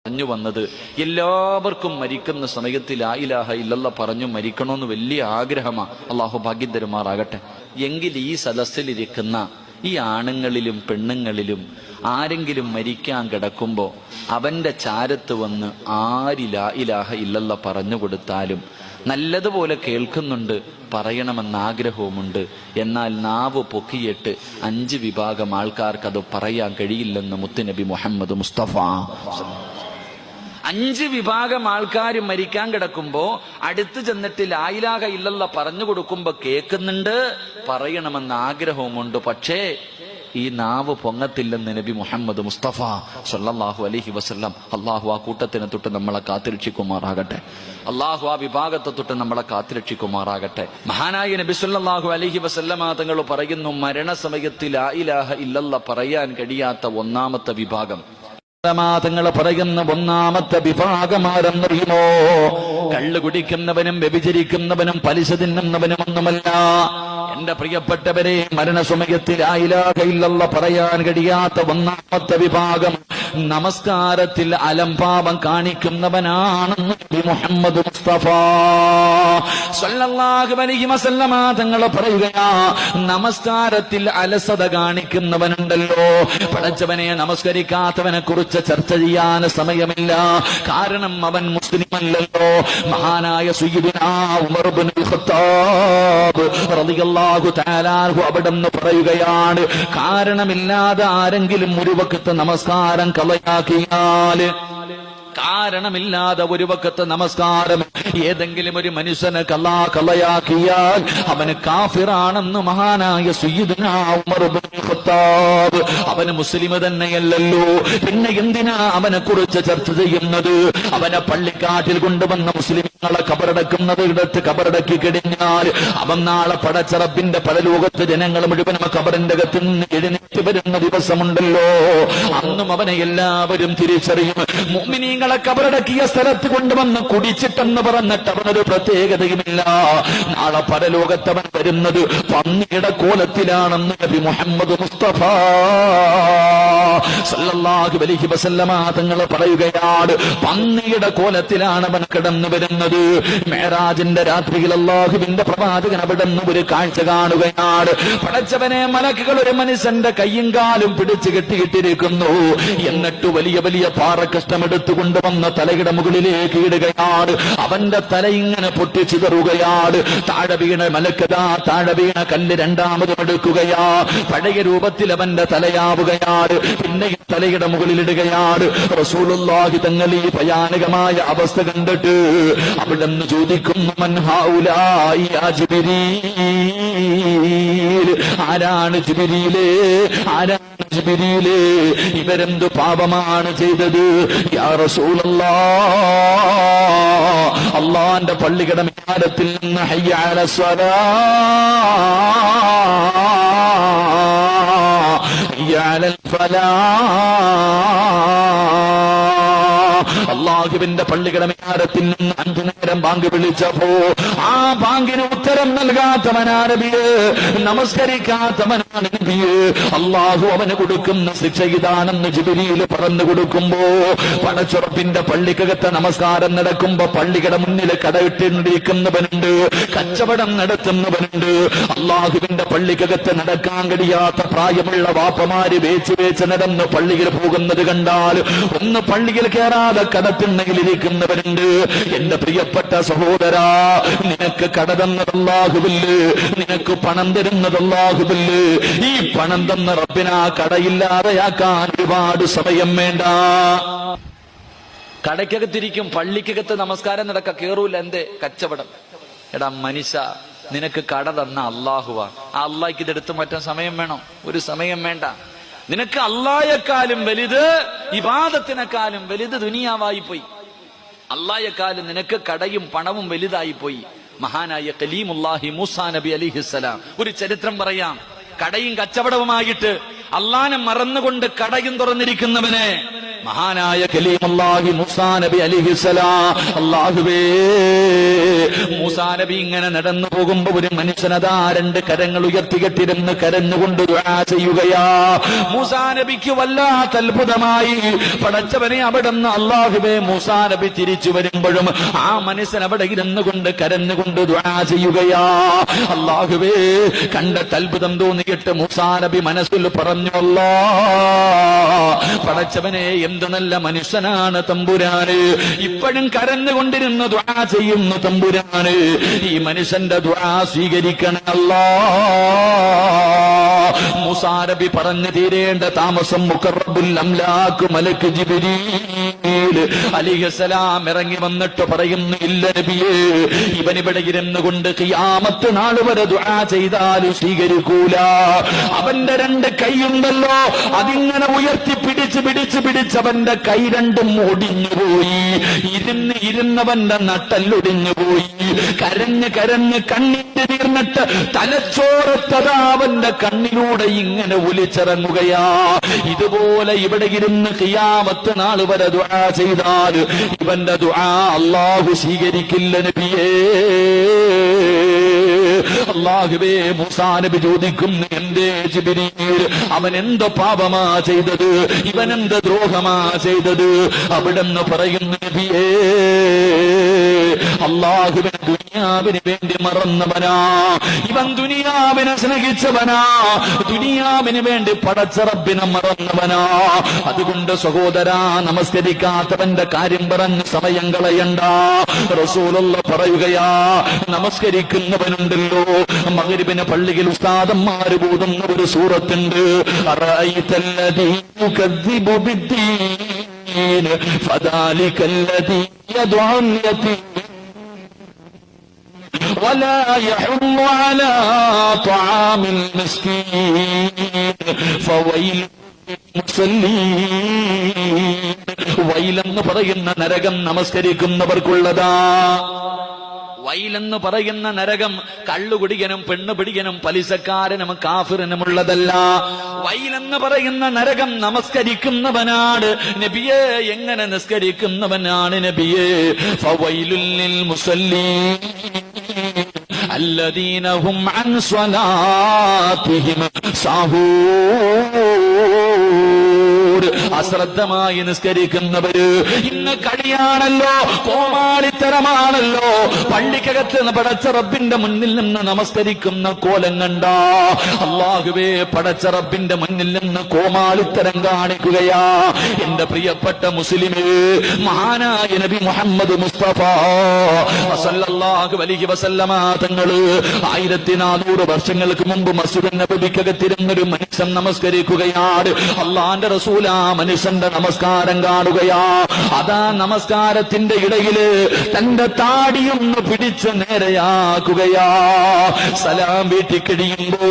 പറഞ്ഞു വന്നത്, എല്ലാവർക്കും മരിക്കുന്ന സമയത്ത് ലാ ഇലാഹ ഇല്ലല്ലാഹ് പറഞ്ഞു മരിക്കണമെന്ന് വലിയ ആഗ്രഹമാണ്. അള്ളാഹു ഭാഗ്യം തരുമാറാകട്ടെ. എങ്കിൽ ഈ സദസ്സിലിരിക്കുന്ന ഈ ആണുങ്ങളിലും പെണ്ണുങ്ങളിലും ആരെങ്കിലും മരിക്കാൻ കിടക്കുമ്പോ അവന്റെ ചാരത്ത് വന്ന് ആര് ലാ ഇലാഹ ഇല്ലല്ലാഹ് പറഞ്ഞു കൊടുത്താലും നല്ലതുപോലെ കേൾക്കുന്നുണ്ട്, പറയണമെന്ന ആഗ്രഹവുമുണ്ട്. എന്നാൽ നാവ് പൊക്കിയിട്ട് 5 വിഭാഗം ആൾക്കാർക്ക് അത് പറയാൻ കഴിയില്ലെന്ന് മുത്തുനബി മുഹമ്മദ് മുസ്തഫ. 5 വിഭാഗം ആൾക്കാർ മരിക്കാൻ കിടക്കുമ്പോ അടുത്ത് ചെന്നിട്ട് ലാ ഇലാഹ ഇല്ലല്ലാഹ് പറഞ്ഞു കൊടുക്കുമ്പോ കേൾക്കുന്നുണ്ട്, പറയണമെന്ന ആഗ്രഹവുമുണ്ട്. പക്ഷേ ഈ നാവ് പൊങ്ങത്തില്ലെന്ന് നബി മുഹമ്മദ് മുസ്തഫ സല്ലല്ലാഹു അലൈഹി വസല്ലം. അള്ളാഹു ആ കൂട്ടത്തിനെ തൊട്ട് നമ്മളെ കാത്തുരക്ഷിക്കുമാറാകട്ടെ. അള്ളാഹു ആ വിഭാഗത്തെ തൊട്ട് നമ്മളെ കാത്തുരക്ഷിക്കുമാറാകട്ടെ. മഹാനായ നബി സല്ലല്ലാഹു അലൈഹി വസല്ലമ തങ്ങൾ പറയുന്നു, മരണസമയത്ത് ലാ ഇലാഹ ഇല്ലല്ലാഹ് പറയാൻ കഴിയാത്ത ഒന്നാമത്തെ വിഭാഗം, തങ്ങൾ പറയുന്ന ഒന്നാമത്തെ വിഭാഗമാരെന്നറിയുമോ? കള്ളു കുടിക്കുന്നവനും വ്യഭിചരിക്കുന്നവനും പലിശ തിന്നുന്നവനും ഒന്നുമല്ല. എന്റെ പ്രിയപ്പെട്ടവരെ, മരണസമയത്ത് ലാ ഇലാഹ ഇല്ലല്ലാഹ് പറയാൻ കഴിയാത്ത ഒന്നാമത്തെ വിഭാഗം നമസ്കാരത്തിൽ അലംഭാവം കാണിക്കുന്നവനാണെന്ന് നബി മുഹമ്മദ് മുസ്തഫ സല്ലല്ലാഹു അലൈഹി വസല്ലമ തങ്ങൾ പറയുകയാ, നമസ്കാരത്തിൽ അലസത കാണിക്കുന്നവനുണ്ടല്ലോ, പടച്ചവനെ നമസ്കരിക്കാത്തവനെ കുറിച്ച് ചർച്ച ചെയ്യാൻ സമയമില്ല. കാരണം അവൻ മുസ്ലിമല്ലല്ലോ. മഹാനായ സയ്യിദുനാ ഉമർ ഇബ്നുൽ ഖത്താബ് റളിയല്ലാഹു തആല അൻഹു അവിടുന്ന് പറയുകയാണ്, കാരണമില്ലാതെ ആരെങ്കിലും ഒരു വഖത്ത് നമസ്കാരം കളയാക്കിയാൽ, കാരണമില്ലാതെ ഒരു വഖത്ത് നമസ്കാരം ഏതെങ്കിലും ഒരു മനുഷ്യന് കളയാക്കിയാൽ അവന് കാഫിറാണെന്ന് മഹാനായ സയ്യിദുനാ ഉമർ ഇബ്നുൽ ഖത്താബ്. അവന് മുസ്ലിം തന്നെയല്ലല്ലോ, പിന്നെ എന്തിനാ അവനെ കുറിച്ച് ചർച്ച ചെയ്യുന്നത്? അവനെ പള്ളിക്കാട്ടിൽ കൊണ്ടുവന്ന മുസ്ലിങ്ങളെ കബറടക്കുന്നത് ഇടത്ത് കബറടക്കി കഴിഞ്ഞാൽ അവൻ നാളെ പടച്ചറപ്പിന്റെ പരലോകത്ത് ജനങ്ങൾ മുഴുവനും കബറിന്റെ അകത്ത് നിന്ന് എഴുന്നേറ്റ് വരുന്ന ദിവസമുണ്ടല്ലോ, അന്നും അവനെ എല്ലാവരും തിരിച്ചറിയും. മുഅ്മിനീങ്ങളെ കബറടക്കിയ സ്ഥലത്ത് കൊണ്ടുവന്ന് കുടിച്ചിട്ടെന്ന് പറഞ്ഞിട്ട് അവനൊരു പ്രത്യേകതയുമില്ല. നാളെ പരലോകത്തവൻ വരുന്നത് പന്നിയുടെ കോലത്തിലാണെന്ന് നബി മുഹമ്മദ് മുസ്തഫ സല്ലല്ലാഹു അലൈഹി വസല്ലമ തങ്ങൾ പറയുകയാണ്, പന്നിയുടെ കോലത്തിലാണ് അവൻ കിടന്നു വരുന്നത്. മെഹ്റാജിന്റെ രാത്രിയിൽ അല്ലാഹുവിന്റെ പ്രവാചകൻ അവിടെ നിന്ന് ഒരു കാഴ്ച കാണുകയാണ്. പടച്ചവനെ, മലക്കുകൾ ഒരു മനുഷ്യന്റെ കയ്യും കാലും പിടിച്ചു കെട്ടിയിട്ടിരിക്കുന്നു. എന്നിട്ട് വലിയ വലിയ പാറക്കഷ്ടമെടുത്തു കൊണ്ടുവന്ന തലയുടെ മുകളിലേക്ക് ഇടുകയാണ്. അവന്റെ തല ഇങ്ങനെ പൊട്ടിച്ചിതറുകയാണ്. താഴെ വീണ മലക്കതാ, താഴെ വീണ കല്ല് രണ്ടാമതും എടുക്കുകയാ. പഴയ രൂപത്തിൽ അവന്റെ തലയാവുകയാണ്. പിന്നെ തലയുടെ മുകളിലിടുകയാണ്. റസൂലുള്ളാഹി തങ്ങൾ ഈ ഭയാനകമായ അവസ്ഥ കണ്ടിട്ട് അവിടെ നിന്ന് ചോദിക്കുന്നു, മൻ ഹൗലായി യാ ജിബ്രീൽ, ആരാണ് ജിബ്രീലേ, ആരാണ് ജിബ്രീലേ, ഇവരെന്തു പാപമാണ് ചെയ്തത്? യാ റസൂലല്ലാഹ്, അല്ലാഹുവിന്റെ പള്ളിയുടെ മിനാരത്തിൽ നിന്ന് ഹയ്യ അലസ് സ്വലാഹ്, ഹയ്യ അലൽ ഫലാഹ്, അല്ലാഹുവിന്റെ പള്ളിയുടെ മിനാരത്തിൽ നിന്ന് 5 നേരം ബാങ്ക് വിളിച്ചപ്പോ ആ ബാങ്കിന് ഉത്തരം നൽകാത്തവനാ നബിയേ, നമസ്കരിക്കാത്തവനാണ് നബിയേ, അല്ലാഹു അവന് കൊടുക്കുന്ന ശിക്ഷ ഇതാണെന്ന് ജിബ്രീൽ പറഞ്ഞു കൊടുക്കുമ്പോ, പടച്ചുറപ്പിന്റെ പള്ളിക്കകത്ത് നമസ്കാരം നടക്കുമ്പോ പള്ളിയുടെ മുന്നിൽ കടയിട്ടിരിക്കുന്നവനുണ്ട്, കച്ചവടം നടത്തുന്നവനുണ്ട്. അല്ലാഹുവിന്റെ പള്ളിക്കകത്ത് നടക്കാൻ കഴിയാത്ത പ്രായമുള്ള വാപ്പമാര് വേച്ച് നടന്ന് പള്ളിയിൽ പോകുന്നത് കണ്ടാൽ ഒന്ന് പള്ളിയിൽ കയറാതെ കടത്തിണ്ണയിലിരിക്കുന്നവരുണ്ട്. എന്റെ പ്രിയപ്പെട്ട സഹോദരാ, നിനക്ക് കട തന്നത് അല്ലാഹുവല്ലേ, നിനക്ക് പണം തരുന്നത് അല്ലാഹുവല്ലേ. ഈ പണം തന്ന റബ്ബിനെ ആ കടയില്ലാതെയാക്കാൻ ഒരുപാട് സമയം വേണ്ട. കടയ്ക്കകത്തിരിക്കും, പള്ളിക്കകത്ത് നമസ്കാരം നടക്ക കേറൂല. എന്തേ? കച്ചവടം. എടാ മനുഷ്യ, നിനക്ക് കട തന്ന അല്ലാഹുവാ. ആ അല്ലാഹ്ക്ക് ഇതെടുത്ത് മാറ്റാൻ സമയം വേണം? ഒരു സമയം വേണ്ട. നിനക്ക് അല്ലാഹയെക്കാളും വലുത്, ഇബാദത്തിനെക്കാളും വലുത് ദുനിയാവായി പോയി. അല്ലാഹയെക്കാളും നിനക്ക് കടയും പണവും വലുതായി പോയി. മഹാനായ കലീമുല്ലാഹി മൂസാ നബി അലൈഹിസ്സലാം ഒരു ചരിത്രം പറയാം. കടയും കച്ചവടവുമായിട്ട് അള്ളാനെ മറന്നുകൊണ്ട് കടയും തുറന്നിരിക്കുന്നവനെ മഹാനായ കലീമുല്ലാഹി മൂസാ നബി അലൈഹിസ്സലാം, അല്ലാഹുവേ, മൂസാ നബി ഇങ്ങനെ നടന്നു പോകുമ്പോ ഒരു മനുഷ്യനതാ രണ്ട് കരങ്ങൾ ഉയർത്തികെട്ടിരുന്ന് കരഞ്ഞുകൊണ്ട് ദുആ ചെയ്യുകയാ. മൂസാ നബിക്ക് വല്ലാത്ത അത്ഭുതമായി. പടച്ചവനെ, അവിടുന്ന് അല്ലാഹുവേ, മൂസാ നബി തിരിച്ചു വരുമ്പോഴും ആ മനുഷ്യൻ അവിടെ ഇരുന്നു കൊണ്ട് കരഞ്ഞുകൊണ്ട് ദുആ ചെയ്യുകയാ. അല്ലാഹുവേ, കണ്ടിട്ട് അത്ഭുതം തോന്നിയിട്ട് മൂസാ നബി മനസ്സിൽ പറഞ്ഞു, അല്ലാ, പടച്ചവനെ, എന്ത് നല്ല മനുഷ്യനാണ് തമ്പുരാന്, ഇപ്പോഴും കരഞ്ഞുകൊണ്ടിരുന്ന് ദുആ ചെയ്യുന്നു തമ്പുരാന്, ഈ മനുഷ്യന്റെ ദുആ സ്വീകരിക്കണേ അല്ലാ. മൂസാ നബി പറഞ്ഞു തീരേണ്ട താമസം മുഖറബുൽ അംലാക്ക് മലക്ക് ജിബ്രീൽ അലൈഹിസ്സലാം ഇറങ്ങി വന്നിട്ട് പറയുന്നു, ഇല്ല നബിയേ, ഇവനിവിടെ ഇരുന്നു കൊണ്ട് ഖിയാമത്ത് നാൾ വരെ ദുആ ചെയ്താലും സ്വീകരിക്കൂല. അവന്റെ രണ്ട് കൈയുണ്ടല്ലോ, അതിങ്ങനെ ഉയർത്തി പിടിച്ചവന്റെ കൈ രണ്ടും ഒടിഞ്ഞുപോയി. ഇരുന്നവന്റെ നട്ടല്ലൊടിഞ്ഞുപോയി. കരഞ്ഞ് കണ്ണീര് തീർന്നിട്ട് തലച്ചോറത്തതാ അവന്റെ കണ്ണിലൂടെ ഇങ്ങനെ ഒലിച്ചിറങ്ങുകയാ. ഇതുപോലെ ഇവിടെ ഇരുന്ന് ഖിയാമത്ത് നാൾ വരെ ദുആ ചെയ്താൽ ഇവന്റെ ദുആ അല്ലാഹു സ്വീകരിക്കില്ല നബിയേ. അല്ലാഹുവേ, മൂസാ നബി ചോദിക്കുന്നു, എന്തേ ജിബ്രീൽ, അവൻ എന്തോ പാപമാ ചെയ്തത്, ഇവൻ എന്ത് ദ്രോഹമാ ചെയ്തത്? അവിടെന്ന് പറയുന്നു, നബിയേ, അല്ലാഹുവിനെ ദുനിയാവിന് വേണ്ടി മറന്നവനാ, ഇവൻ ദുനിയാവിനെ സ്നേഹിച്ചവനാ, ദുനിയാവിന് വേണ്ടി പടച്ച റബ്ബിനെ മറന്നവനാ. അതുകൊണ്ട് സഹോദരാ, നമസ്കരിക്കാത്തവന്റെ കാര്യം പറഞ്ഞ് സമയം കളയണ്ട. റസൂലുള്ളാഹി പറയുകയാ, നമസ്കരിക്കുന്നവനുണ്ടല്ലോ, മഗ്രിബിന് പള്ളിയിൽ ഉസ്താദന്മാര് പോതുന്ന ഒരു സൂറത്തുണ്ട്, അറഅയ്തല്ലദീ യുകദ്ദിബു ബിദ്ദീൻ ഫദാലികല്ലദീ യദ്ഉൽ യതീം വലാ യഹുമ്മു അലാ ത്വആമിൽ മിസ്കീൻ ഫവൈൽ മുസല്ലീൻ. വൈലെന്ന് പറയുന്ന നരകം നമസ്കരിക്കുന്നവർക്കുള്ളതാ. വൈലെന്ന് പറയുന്ന നരകം കള്ളുകുടികനും പെണ്ണുപിടികനും പലിശക്കാരനും കാഫിറിനുമുള്ളതല്ല. വൈലെന്ന് പറയുന്ന നരകം നമസ്കരിക്കുന്നവനാണ് നബിയേ. എങ്ങനെ നിസ്കരിക്കുന്നവനാണ് നബിയേ? ഫവൈലുൽ ലിൽ മുസല്ലീൻ അല്ലദീന ഹും അൻ സ്വലാത്തിഹിം സാഹൂൻ. അശ്രദ്ധമായി നിസ്കരിക്കുന്നവര്. ഇന്ന് കളിയാണല്ലോ, കോമാളിത്തരമാണല്ലോ. പള്ളിക്കകത്ത് പടച്ച റബ്ബിന്റെ മുന്നിൽ നിന്ന് നമസ്കരിക്കുന്ന കോലം കണ്ട അല്ലാഹുവേ, പടച്ച റബ്ബിന്റെ മുന്നിൽ നിന്ന് കോമാളിത്തരം കാണിക്കുകയാ. എന്റെ പ്രിയപ്പെട്ട മുസ്ലിമേ, മഹാനായ നബി മുഹമ്മദ് മുസ്തഫ സല്ലല്ലാഹു അലൈഹി വസല്ലമ തങ്ങള് 1400 വർഷങ്ങൾക്ക് മുമ്പ് മസ്ജിദ് നബവിക്കകത്തിരുന്നൊരു മനുഷ്യൻ നമസ്കരിക്കുകയാണ്. അള്ളാന്റെ റസൂൽ ആ മനുഷ്യന്റെ നമസ്കാരം കാണുകയാ. അതാ നമസ്കാരത്തിന്റെ ഇടയില് തന്റെ താടിയൊന്ന് പിടിച്ച് നേരെയാക്കുകയാ. സലാം വീട്ടി കഴിയുമ്പോ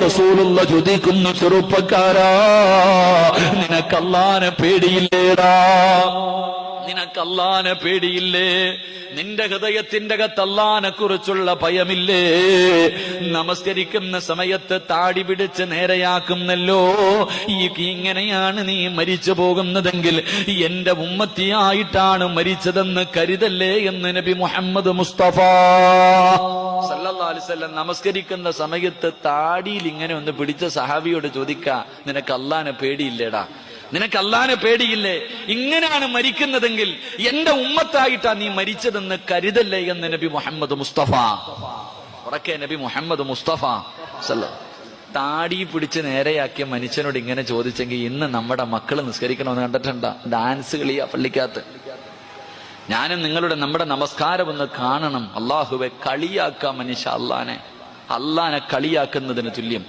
റസൂലുള്ളാഹി ചോദിക്കുന്നു, ചെറുപ്പക്കാരാ, നിനക്ക് അല്ലാഹനെ പേടിയില്ലേടാ? നിനക്ക് അല്ലാഹനെ പേടിയില്ലേ? നിന്റെ ഹൃദയത്തിന്റെ അകത്ത് അല്ലാഹനെ കുറിച്ചുള്ള ഭയമില്ലേ? നമസ്കരിക്കുന്ന സമയത്ത് താടി പിടിച്ച് നേരെയാക്കുന്നല്ലോ. ഇങ്ങനെയാണ് നീ മരിച്ചു പോകുന്നതെങ്കിൽ എന്റെ ഉമ്മത്തിയായിട്ടാണ് മരിച്ചതെന്ന് കരുതല്ലേ എന്ന് നബി മുഹമ്മദ് മുസ്തഫ സല്ലല്ലാഹു അലൈഹി വസല്ലം നമസ്കരിക്കുന്ന സമയത്ത് താടിയിൽ ഇങ്ങനെ ഒന്ന് പിടിച്ച സഹാബിയോട് ചോദിക്ക, നിനക്ക് അല്ലാഹനെ പേടിയില്ലേടാ? നിനക്ക് അല്ലാഹനെ പേടിയില്ലേ? ഇങ്ങനെയാണ് മരിക്കുന്നതെങ്കിൽ എന്റെ ഉമ്മത്തായിട്ടാ നീ മരിച്ചതെന്ന് കരുതല്ലേ എന്ന് നബി മുഹമ്മദ് മുസ്തഫ. ഉറക്കെ നബി മുഹമ്മദ് മുസ്തഫ താടി പിടിച്ച് നേരെയാക്കിയ മനുഷ്യനോട് ഇങ്ങനെ ചോദിച്ചെങ്കിൽ ഇന്ന് നമ്മുടെ മക്കള് നിസ്കരിക്കണമെന്ന് കണ്ടിട്ടുണ്ടോ? ഡാൻസ് കളിയാ പള്ളിക്കകത്ത്. ഞാനും നമ്മുടെ നമസ്കാരം ഒന്ന് കാണണം. അള്ളാഹുവെ കളിയാക്കാം മനുഷ്യ, അള്ളാനെ കളിയാക്കുന്നതിന് തുല്യം.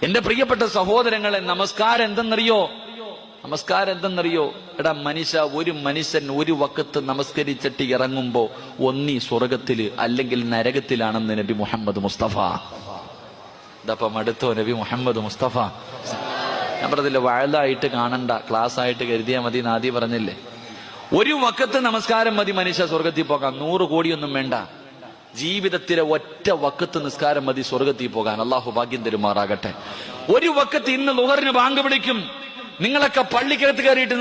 എന്റെ പ്രിയപ്പെട്ട സഹോദരങ്ങളെ, നമസ്കാരം എന്തെന്നറിയോ? എടാ ഒരു മനുഷ്യൻ ഒരു വക്കത്ത് നമസ്കരിച്ചിട്ട് ഇറങ്ങുമ്പോ ഒന്നി സ്വർഗത്തില് അല്ലെങ്കിൽ നരകത്തിലാണെന്ന് നബി മുഹമ്മദ് മുസ്തഫ. ഇതപ്പം അടുത്തോ നബി മുഹമ്മദ് മുസ്തഫ. ഞാൻ പറഞ്ഞില്ലേ, വഅലായിട്ട് കാണണ്ട, ക്ലാസ് ആയിട്ട് കരുതിയാ മതി എന്ന് ആദ്യം പറഞ്ഞില്ലേ. ഒരു വക്കത്ത് നമസ്കാരം മതി മനുഷ്യ സ്വർഗത്തിൽ പോകാൻ. 100 കോടിയൊന്നും വേണ്ട. ജീവിതത്തിലെ ഒറ്റ വക്കത്ത് നിസ്കാരം മതി സ്വർഗത്തിൽ പോകാൻ. അള്ളാഹു ഭാഗ്യം തരുമാറാകട്ടെ. ഒരു വക്കത്ത് ഇന്ന് ളുഹറിന് ബാങ്ക് വിളിക്കും, നിങ്ങളൊക്കെ പള്ളിക്കകത്ത് കയറിയിട്ട്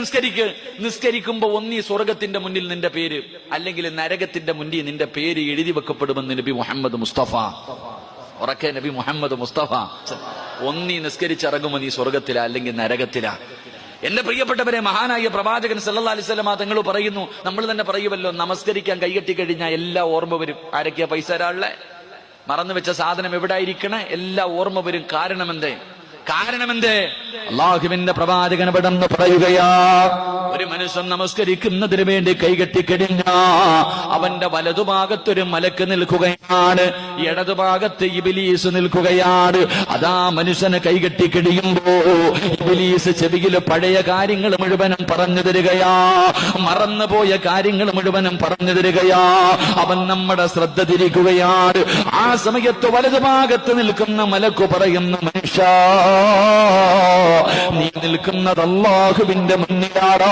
നിസ്കരിക്കുമ്പോ ഒന്നീ സ്വർഗത്തിന്റെ മുന്നിൽ നിന്റെ പേര്, അല്ലെങ്കിൽ നരകത്തിന്റെ മുന്നിൽ നിന്റെ പേര് എഴുതി വെക്കപ്പെടുമെന്ന് നബി മുഹമ്മദ് മുസ്തഫ. ഉറക്കെ നബി മുഹമ്മദ് മുസ്തഫ. ഒന്നീ നിസ്കരിച്ചിറങ്ങുമോ നീ സ്വർഗത്തിലാ അല്ലെങ്കിൽ നരകത്തിലാ. എന്റെ പ്രിയപ്പെട്ടവരെ, മഹാനായ പ്രവാചകൻ സല്ലല്ലാഹു അലൈഹി വസല്ലം തങ്ങൾ പറയുന്നു, നമ്മൾ തന്നെ പറയുമല്ലോ, നമസ്കരിക്കാൻ കൈകെട്ടി കഴിഞ്ഞാൽ എല്ലാം ഓർമ്മ വരും. ആരൊക്കെയാ പൈസ തരാനുള്ളേ? മറന്നു വെച്ച സാധനം എവിടെ ഇരിക്കണേ? എല്ലാം ഓർമ്മ വരും. കാരണമെന്തേ? അള്ളാഹുവിന്റെ പ്രവാചകൻ പെട്ടെന്ന് പറയുകയാ, ഒരു മനുഷ്യൻ നമസ്കരിക്കുന്നതിന് വേണ്ടി കൈകെട്ടിക്കഴിഞ്ഞ അവന്റെ വലതുഭാഗത്തൊരു മലക്ക് നിൽക്കുകയാണ്, ഇടതുഭാഗത്ത് ഇബ്ലീസ് നിൽക്കുകയാണ്. അതാ മനുഷ്യന് കൈകെട്ടിക്കഴിയുമ്പോ ഇബ്ലീസ് ചെവിയിൽ പഴയ കാര്യങ്ങൾ മുഴുവനും പറഞ്ഞു തരികയാ, മറന്നുപോയ കാര്യങ്ങൾ മുഴുവനും പറഞ്ഞു തരികയാ. അവൻ നമ്മുടെ ശ്രദ്ധ തിരിക്കുകയാണ്. ആ സമയത്ത് വലതുഭാഗത്ത് നിൽക്കുന്ന മലക്ക് പറയുന്ന, മനുഷ്യ, നീ നിൽക്കുന്നത് അല്ലാഹുവിന്റെ മുന്നിലാടാ.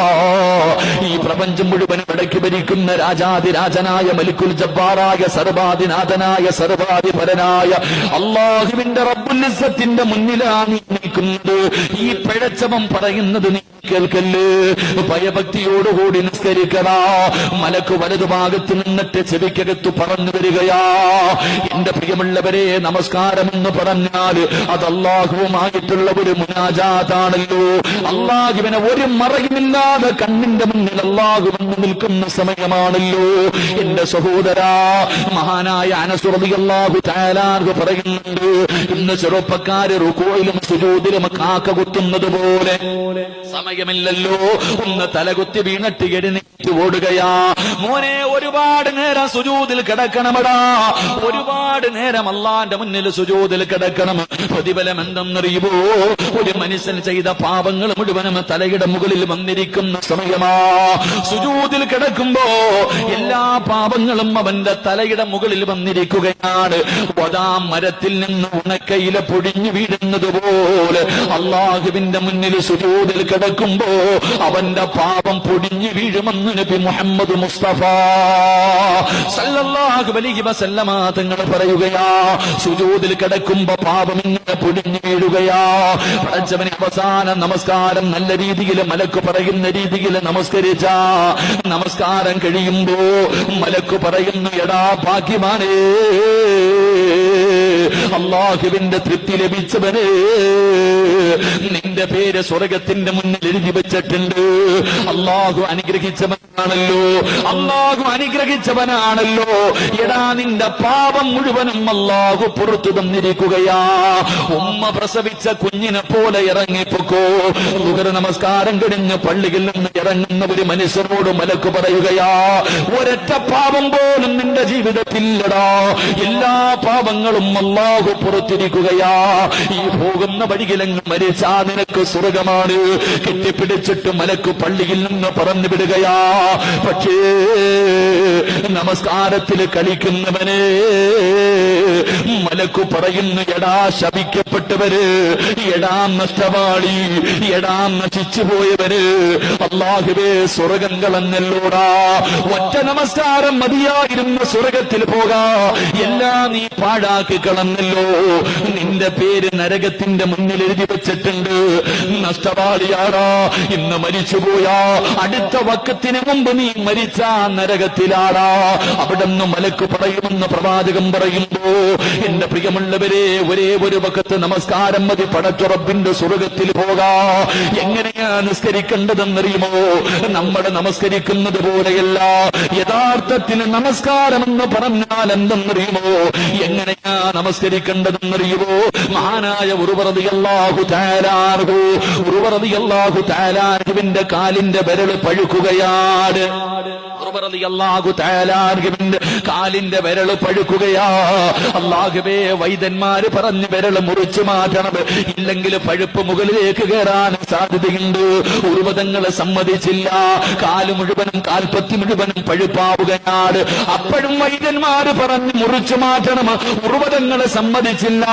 ഈ പ്രപഞ്ചം മുഴുവൻ ഇടയ്ക്ക് ഭരിക്കുന്ന രാജാതിരാജനായ മലിക്കുൽ ജബ്ബാറായ സർവാധിനാഥനായ സർവാധിപരനായ അല്ലാഹുവിന്റെ റബ്ബുൽ ഇസ്സത്തിന്റെ മുന്നിലാണ് നീ നിൽക്കുന്നത്. ഈ പിഴച്ചവൻ പറയുന്നത് നീ കേൾക്കല്ലേ, ഭയഭക്തിയോടുകൂടി നിസ്കരിക്കടാ. മലക്ക് വലതുഭാഗത്ത് നിന്നിട്ട് ചെവിക്കകത്ത് പറഞ്ഞു വരികയാ, എന്റെ പ്രിയമുള്ളവരെ, നമസ്കാരം എന്ന് പറഞ്ഞാൽ അത് അല്ലാഹുവുമായിട്ടുള്ള ഒരു മുനാജാത്താണല്ലോ. അല്ലാഹുവിനെ ഒരു മറയുമില്ലാതെ കണ്ണിന്റെ മുന്നിൽ അല്ലാഹു വന്ന് നിൽക്കുന്ന സമയമാണല്ലോ. എന്റെ സഹോദരാ, മഹാനായ അനസ് റളിയല്ലാഹു തആല അൻഹു പറയുന്നുണ്ട്, ഇന്ന് ചെറുപ്പക്കാര് റുകൂഇലും സുജൂദിലും കാക്ക കുത്തുന്നത് പോലെ സമയമില്ലല്ലോ, ഒന്ന് തലകുത്തി വീണിട്ട് എഴുന്നേറ്റ് ഓടുകയാ. മോനെ, ഒരുപാട് നേരം സുജൂദിൽ കിടക്കണമടാ, ഒരുപാട് നേരം അല്ലാഹുവിന്റെ മുന്നിൽ സുജൂദിൽ കിടക്കണം. പ്രതിഫലം എന്തെന്നറിയുമോ? ഒരു മനുഷ്യൻ ചെയ്ത പാപങ്ങൾ മുഴുവനും തലയുടെ മുകളിൽ വന്നിരിക്കുന്ന സമയമാ. സുജൂദിൽ കിടക്കുമ്പോ എല്ലാ പാപങ്ങളും അവന്റെ തലയുടെ മുകളിൽ വന്നിരിക്കുകയാണ്. ബദാം മരത്തിൽ നിന്ന് ഉണക്കയില പൊടിഞ്ഞു വീഴുന്നത് പോലെ അല്ലാഹുവിന്റെ മുന്നിൽ സുജൂദിൽ കിടക്കുമ്പോ അവന്റെ പാപം പൊടിഞ്ഞു വീഴുമെന്ന് നബി മുഹമ്മദ് മുസ്തഫ സല്ലല്ലാഹു അലൈഹി വസല്ലമ തങ്ങൾ പറയുകയാ. സുജൂദിൽ കിടക്കുമ്പോ പാപം ഇങ്ങനെ പൊടിഞ്ഞു വീഴുകയാ. പടച്ചവനെ, അവസാനം നമസ്കാരം നല്ല രീതിയിൽ മലക്ക് പറയുന്ന രീതിയിൽ നമസ്കരിച്ച നമസ്കാരം കഴിയുമ്പോ മലക്ക് പറയുന്നു, എടാ ഭാഗ്യമാനേ, അല്ലാഹുവിന്റെ തൃപ്തി ലഭിച്ചവനെ, നിന്റെ പേര് സ്വർഗത്തിന്റെ മുന്നിൽ എഴുതി വെച്ചിട്ടുണ്ട്. അല്ലാഹു അനുഗ്രഹിച്ചവനാണല്ലോ, അല്ലാഹു അനുഗ്രഹിച്ചവനാണല്ലോ. എടാ, നിന്റെ പാപം മുഴുവനും അല്ലാഹു പുറത്തു തന്നിരിക്കുകയാ. ഉമ്മ പ്രസവിച്ച കുഞ്ഞിനെ പോലെ ഇറങ്ങിപ്പോക്കോ. ദുഹർ നമസ്കാരം കഴിഞ്ഞ് പള്ളിയിൽ നിന്ന് ഇറങ്ങുന്ന ഒരു മനുഷ്യനോട് മലക്ക് പറയുകയാ, ഒരൊറ്റ പാപം പോലും നിന്റെ ജീവിതത്തില്ലടാ, എല്ലാ പാപങ്ങളും അല്ലാഹു പുറത്തിരിക്കുകയാ. ഈ പോകുന്ന വഴിയിലെങ്ങ് മരിച്ചാ നിനക്ക് സ്വർഗമാണ്. കെട്ടിപ്പിടിച്ചിട്ട് മലക്ക് പള്ളിയിൽ നിന്ന് പറഞ്ഞു വിടുകയാ. പക്ഷേ നമസ്കാരത്തിൽ കളിക്കുന്നവനെ മലക്ക് പറയുന്നു, എടാ ശപിക്കപ്പെട്ടവര്, എടാ നഷ്ടവാളി, എടാ നശിച്ചു പോയവര്, അല്ലാഹുവേ സ്വർഗം കളഞ്ഞല്ലോടാ. ഒറ്റ നമസ്കാരം മതിയായിരുന്ന സ്വർഗത്തിൽ പോകാ, എല്ലാം നീ പാഴാക്കി കളഞ്ഞല്ലോ. നിന്റെ പേര് നരകത്തിന്റെ മുന്നിൽ എഴുതി വെച്ചിട്ടുണ്ട്. നഷ്ടവാളിയാടാ, ഇന്ന് മരിച്ചുപോയാ അടുത്ത വക്കത്തിന് മുമ്പ് നീ മരിച്ച നരകത്തിലാടാ. അവിടെന്ന് മലക്ക് പറയുമെന്ന് പ്രവാചകം പറയുമ്പോ, എന്റെ പ്രിയമുള്ളവരെ, ഒരേ ഒരു വക്കത്ത് നമസ്കാരം മതി പടച്ച റബ്ബിന്റെ സ്വർഗത്തിൽ പോകാ. എങ്ങനെയാ നിസ്കരിക്കേണ്ടതെന്നറിയുമോ? നമ്മുടെ നമസ്കരിക്കുന്നത് പോലെയല്ല. യഥാർത്ഥത്തിൽ നമസ്കാരം എന്ന് പറഞ്ഞാൽ എന്തെന്നറിയുമോ? എങ്ങനെയാ നമസ്കരിക്കേണ്ടതെന്നറിയുമോ? മഹാനായ ഉർവ റളിയല്ലാഹു തആല അൻഹുവിന്റെ കാലിന്റെ വിരൽ പഴുക്കുകയാണ്. കാലിന്റെ വിരൽ പഴുക്കുകയാ. അല്ലാഹുവേ, വൈദ്യന്മാര് പറഞ്ഞ് വിരൽ മുറിച്ചു മാറ്റണം, ഇല്ലെങ്കിൽ പഴുപ്പ് മുകളിലേക്ക് കയറാൻ സാധ്യതയുണ്ട്. ഉർവതങ്ങളെ സമ്മതിച്ചില്ല. കാല് മുഴുവനും കാൽപ്പത്തി മുഴുവനും പഴുപ്പാവുകയാണ്. അപ്പോഴും വൈദ്യന്മാര് പറഞ്ഞ് മുറിച്ചു മാറ്റണം, ഉർവതങ്ങളെ സമ്മതിച്ചില്ല.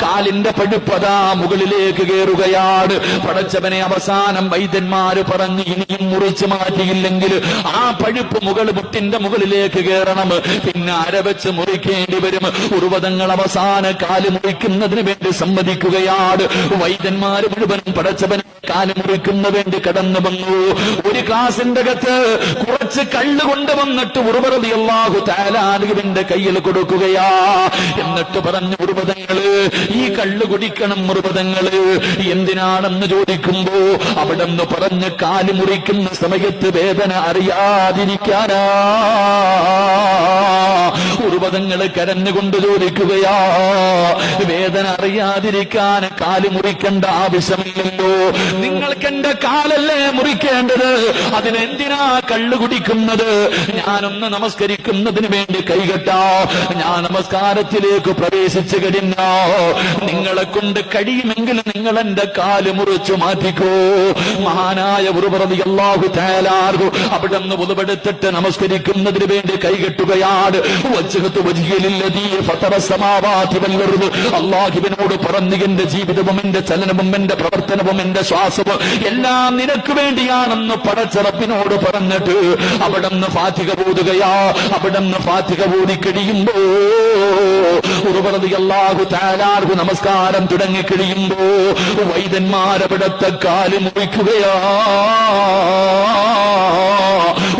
കാലിന്റെ പഴുപ്പതാ മുകളിലേക്ക് കയറുകയാണ്. പടച്ചവനെ, അവസാനം വൈദ്യന്മാര് പറഞ്ഞു, ഇനിയും മുറിച്ചു മാറ്റിയില്ലെങ്കിൽ ആ പഴുപ്പ് മുകൾ മുട്ടിന്റെ മുകളിലേക്ക് കയറണം, പിന്നെ അരവെച്ച് മുറിക്കേണ്ടി വരും. ഉർവതങ്ങൾ അവസാന കാല് മുറിക്കുന്നതിന് വേണ്ടി സമ്മതിക്കുകയാണ്. വൈദ്യന്മാര് മുഴുവനും പടച്ചവനെ കാല് മുറിക്കുന്ന വേണ്ടി കടന്നു വന്നു. ഒരു ഗ്ലാസിന്റെ അകത്ത് കുറച്ച് കള്ള് കൊണ്ടുവന്നിട്ട് ഉർവ റളിയല്ലാഹു തആല അൻഹുവിന്റെ കയ്യിൽ കൊടുക്കുകയാ. എന്നിട്ട് പറഞ്ഞു, ഉർവതങ്ങള് ഈ കള്ള് കുടിക്കണം. ഉർവതങ്ങള് എന്തിനാണെന്ന് ചോദിക്കുമ്പോ അവിടെന്ന് പറഞ്ഞ് കാല് മുറിക്കുന്ന സമയത്ത് വേദന അറിയാതിരിക്കാനാ. ഉർവതങ്ങള് കരഞ്ഞുകൊണ്ട് ചോദിക്കുകയാ, വേദന അറിയാതിരിക്കാൻ കാല് മുറിക്കേണ്ട ആവശ്യമില്ലല്ലോ, നിങ്ങൾക്ക് എന്റെ കാലല്ലേ മുറിക്കേണ്ടത്, അതിനെന്തിനാ കള്ളു കുടിക്കുന്നത്? ഞാനൊന്ന് നമസ്കരിക്കുന്നതിന് വേണ്ടി കൈകെട്ടാ, ഞാൻ നമസ്കാരത്തിലേക്ക് പ്രവേശിച്ചു കഴിഞ്ഞാ നിങ്ങളെ കൊണ്ട് കഴിയുമെങ്കിൽ നിങ്ങൾ എന്റെ കാല് മുറിച്ചു മാറ്റിക്കോ. മഹാനായ ഉർവ റളിയല്ലാഹു തആല അൻഹു അവിടെ നിന്ന് ഉദുവെടുത്തിട്ട് നമസ്കരിക്കുന്നതിന് വേണ്ടി കൈകെട്ടുകയാണ്. വജ്ഹതു വജ്ഹിലില്ലദീ ഫതറ സമാവാതി വൽ അർദ്. അല്ലാഹുവിനോട് പറഞ്ഞു, എന്റെ ജീവിതവും എന്റെ ചലനവും എന്റെ പ്രവർത്തനവും എന്റെ ശ്വാസവും എല്ലാം നിനക്ക് വേണ്ടിയാണെന്ന് പടച്ച റബ്ബിനോട് പറഞ്ഞിട്ട് അവിടെ നിന്ന് ഫാത്തിഹ ഓതുകയാ. അവിടെ നിന്ന് ഫാത്തിഹ ഓതി കഴിയുമ്പോ ഉർവ റളിയല്ലാഹു തആല അൻഹു നമസ്കാരം തുടങ്ങി കഴിയുമ്പോ വൈദ്യന്മാരവിടത്തെ കാല് മുറിക്കുകയാ.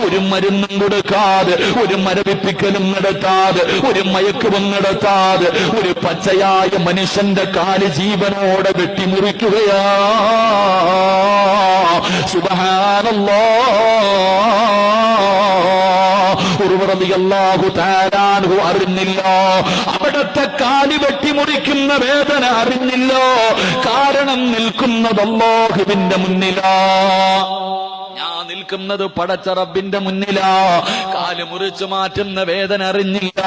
ഒരു മരുന്നും കൊടുക്കാതെ, ഒരു മരവിപ്പിക്കലും നടത്താതെ, ഒരു മയക്കവും നടത്താതെ ഒരു പച്ചയായ മനുഷ്യന്റെ കാല് ജീവനോടെ വെട്ടിമുറിക്കുകയാ. സുബ്ഹാനല്ലാഹ്. ഉർവ റളിയല്ലാഹു തആല അൻഹു അറിഞ്ഞില്ല, അവിടത്തെ കാല് വെട്ടിമുറിക്കുന്ന വേദന അറിഞ്ഞില്ല. കാരണം നിൽക്കുന്നത് അല്ലാഹുവിന്റെ മുന്നിലാ, ഞാൻ നിൽക്കുന്നത് പടച്ച റബ്ബിന്റെ മുന്നിലാ. കാല് മുറിച്ചു മാറ്റുന്ന വേദന അറിഞ്ഞില്ല.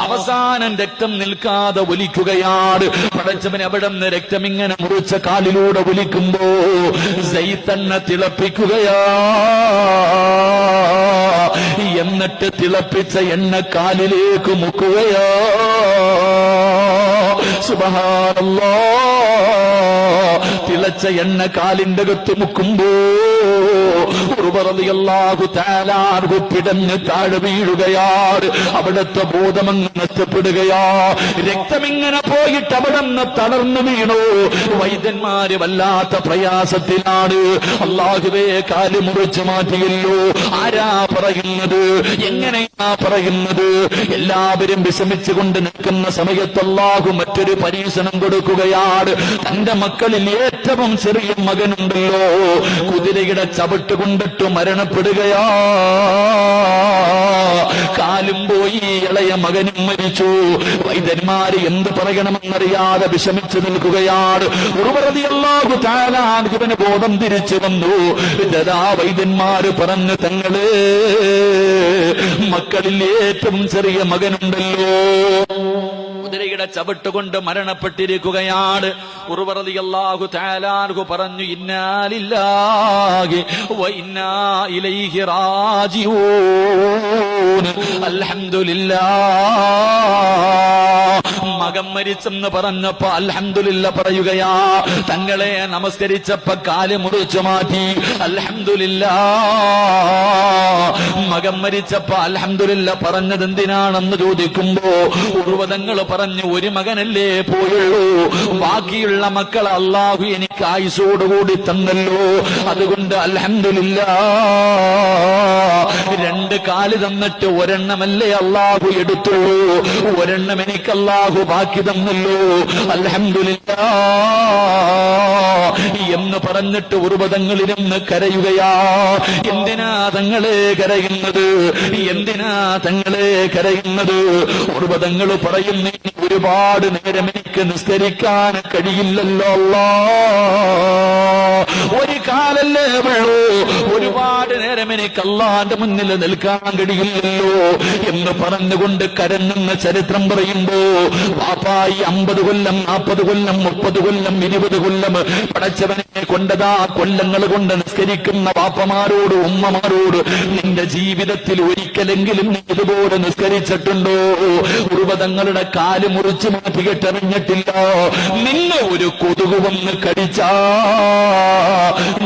അവസാനം രക്തം നിൽക്കാതെ ഒലിക്കുകയാണ്. പടച്ചവൻ അവിടെ നിന്ന് രക്തം ഇങ്ങനെ മുറിച്ച കാലിലൂടെ ഒലിക്കുമ്പോ സൈത്തണ്ണ തിളപ്പിക്കുകയാ. എന്നിട്ട് തിളപ്പിച്ച എണ്ണ കാലിലേക്ക് മുക്കുകയാ. സുബ്ഹാനല്ലാഹ്. തിളച്ച എണ്ണ കാലിന്റെ അകത്ത് മുക്കുമ്പോ ഉർവ റളിയല്ലാഹു തആല അൻഹു പിടഞ്ഞ് താഴെ വീഴുകയാണ്. അവിടുത്തെ ബോധമങ്ങ് നഷ്ടപ്പെടുകയാ. രക്തമിങ്ങനെ പോയിട്ട് അവിടെ നിന്ന് തളർന്നു വീണു. വൈദ്യന്മാര് വല്ലാത്ത പ്രയാസത്തിലാണ്. അല്ലാഹുവേ, കാല് മുറിച്ചു മാറ്റിയല്ലോ. ആരാ പറയുന്നത്? എങ്ങനെയാ പറയുന്നത്? എല്ലാവരും വിഷമിച്ചുകൊണ്ട് നിൽക്കുന്ന സമയത്ത് അല്ലാഹു മറ്റൊരു പരീക്ഷണം കൊടുക്കുകയാണ്. തന്റെ മക്കളിൽ ഏറ്റവും ചെറിയ മകനുണ്ടല്ലോ, കുതിരയുടെ ചവിട്ട് കൊണ്ടിട്ട് മരണപ്പെടുകയാ. കാലും പോയി, ഇളയ മകനും മരിച്ചു. വൈദ്യന്മാര് എന്ത് പറയണമെന്നറിയാതെ വിഷമിച്ചു നിൽക്കുകയാണ്. ഉർവ റളിയല്ലാഹു തആല അൻഹുവിന് ബോധം തിരിച്ചു വന്നു. വൈദ്യന്മാര് പറഞ്ഞു, തങ്ങള് മക്കളിൽ ഏറ്റവും ചെറിയ മകനുണ്ടല്ലോ, കുതിരയുടെ ചവിട്ടുകൊണ്ട് മരണപ്പെട്ടിരിക്കുകയാണ്. ഉർവ റളിയല്ലാഹു തആല അൻഹു പറഞ്ഞു, ഇന്നാ ലില്ലാഹി വ ഇന്നാ ഇലൈഹി റാജിഊൻ. അൽഹംദുലില്ലാഹ്. മകൻ മരിച്ചെന്ന് പറഞ്ഞപ്പോ അൽഹംദുലില്ലാഹ് പറയുകയാ. തങ്ങളെ നമസ്കരിച്ചപ്പോ കാല് മുറിച്ചു മാറ്റി, അൽഹംദുലില്ലാഹ്. മകൻ മരിച്ചപ്പോ അൽഹംദുലില്ലാഹ് പറഞ്ഞത് എന്തിനാണെന്ന് ചോദിക്കുമ്പോ ഉർവതങ്ങൾ പറഞ്ഞു, ഒരു മകനല്ലേ പോയുള്ളൂ, ബാക്കിയുള്ള മക്കൾ അല്ലാഹു എനിക്ക് ആയുസ്സോടുകൂടി തന്നല്ലോ, അതുകൊണ്ട് അൽഹംദുലില്ലാഹ്. രണ്ട് കാല് തന്നിട്ട് ഒരെണ്ണമല്ലേ അല്ലാഹു എടുത്തുള്ളൂ, ഒരെണ്ണം എനിക്ക് അല്ലാഹു ബാക്കി തന്നല്ലോ, അൽഹംദുലില്ലാഹ് എന്ന് പറഞ്ഞിട്ട് ഉർവതങ്ങളിരുന്ന് കരയുകയാ. എന്തിനാ തങ്ങളെ കരയുന്നത്? എന്തിനാ തങ്ങളെ കരയുന്നത്? ഉർവതങ്ങൾ പറയുന്നു, ഒരുപാട് നേരം എനിക്ക് നിസ്കരിക്കാൻ കഴിയില്ലല്ലോ അല്ലാഹ്, ഒരു കാലല്ലേ ഉള്ളൂ, ഒരുപാട് നേരം എനിക്ക് അല്ലാഹുവിന്റെ മുന്നിൽ നിൽക്കാൻ കഴിയില്ലല്ലോ എന്ന് പറഞ്ഞുകൊണ്ട് കരഞ്ഞെന്ന ചരിത്രം പറയുമ്പോ വാപ്പായി 50 കൊല്ലം 40 കൊല്ലം 30 കൊല്ലം 20 കൊല്ലം പടച്ചവനെ കൊണ്ടതാ കൊല്ലങ്ങൾ കൊണ്ട് നിസ്കരിക്കുന്ന വാപ്പമാരോട് ഉമ്മമാരോട് നിന്റെ ജീവിതത്തിൽ ഒരിക്കലെങ്കിലും നീ ഇതുപോലെ നിസ്കരിച്ചിട്ടുണ്ടോ? ഉർവതങ്ങളുടെ കാല് മുറിച്ചു മാറ്റിയിട്ടറിഞ്ഞിട്ടില്ല. നിന്നെ ഒരു കൊതുക് വന്ന് കടിച്ചാ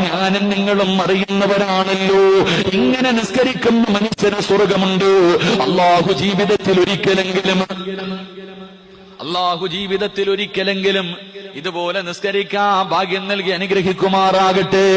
ഞാനും നിങ്ങളും അറിയുന്നവരാണല്ലോ. ഇങ്ങനെ നിസ്കരിക്കുന്ന മനുഷ്യന് സ്വർഗമുണ്ട്. അല്ലാഹു ജീവിതത്തിൽ ഒരിക്കലെങ്കിലും ഇതുപോലെ നിസ്കരിക്കാൻ ഭാഗ്യം നൽകി അനുഗ്രഹിക്കുമാറാകട്ടെ.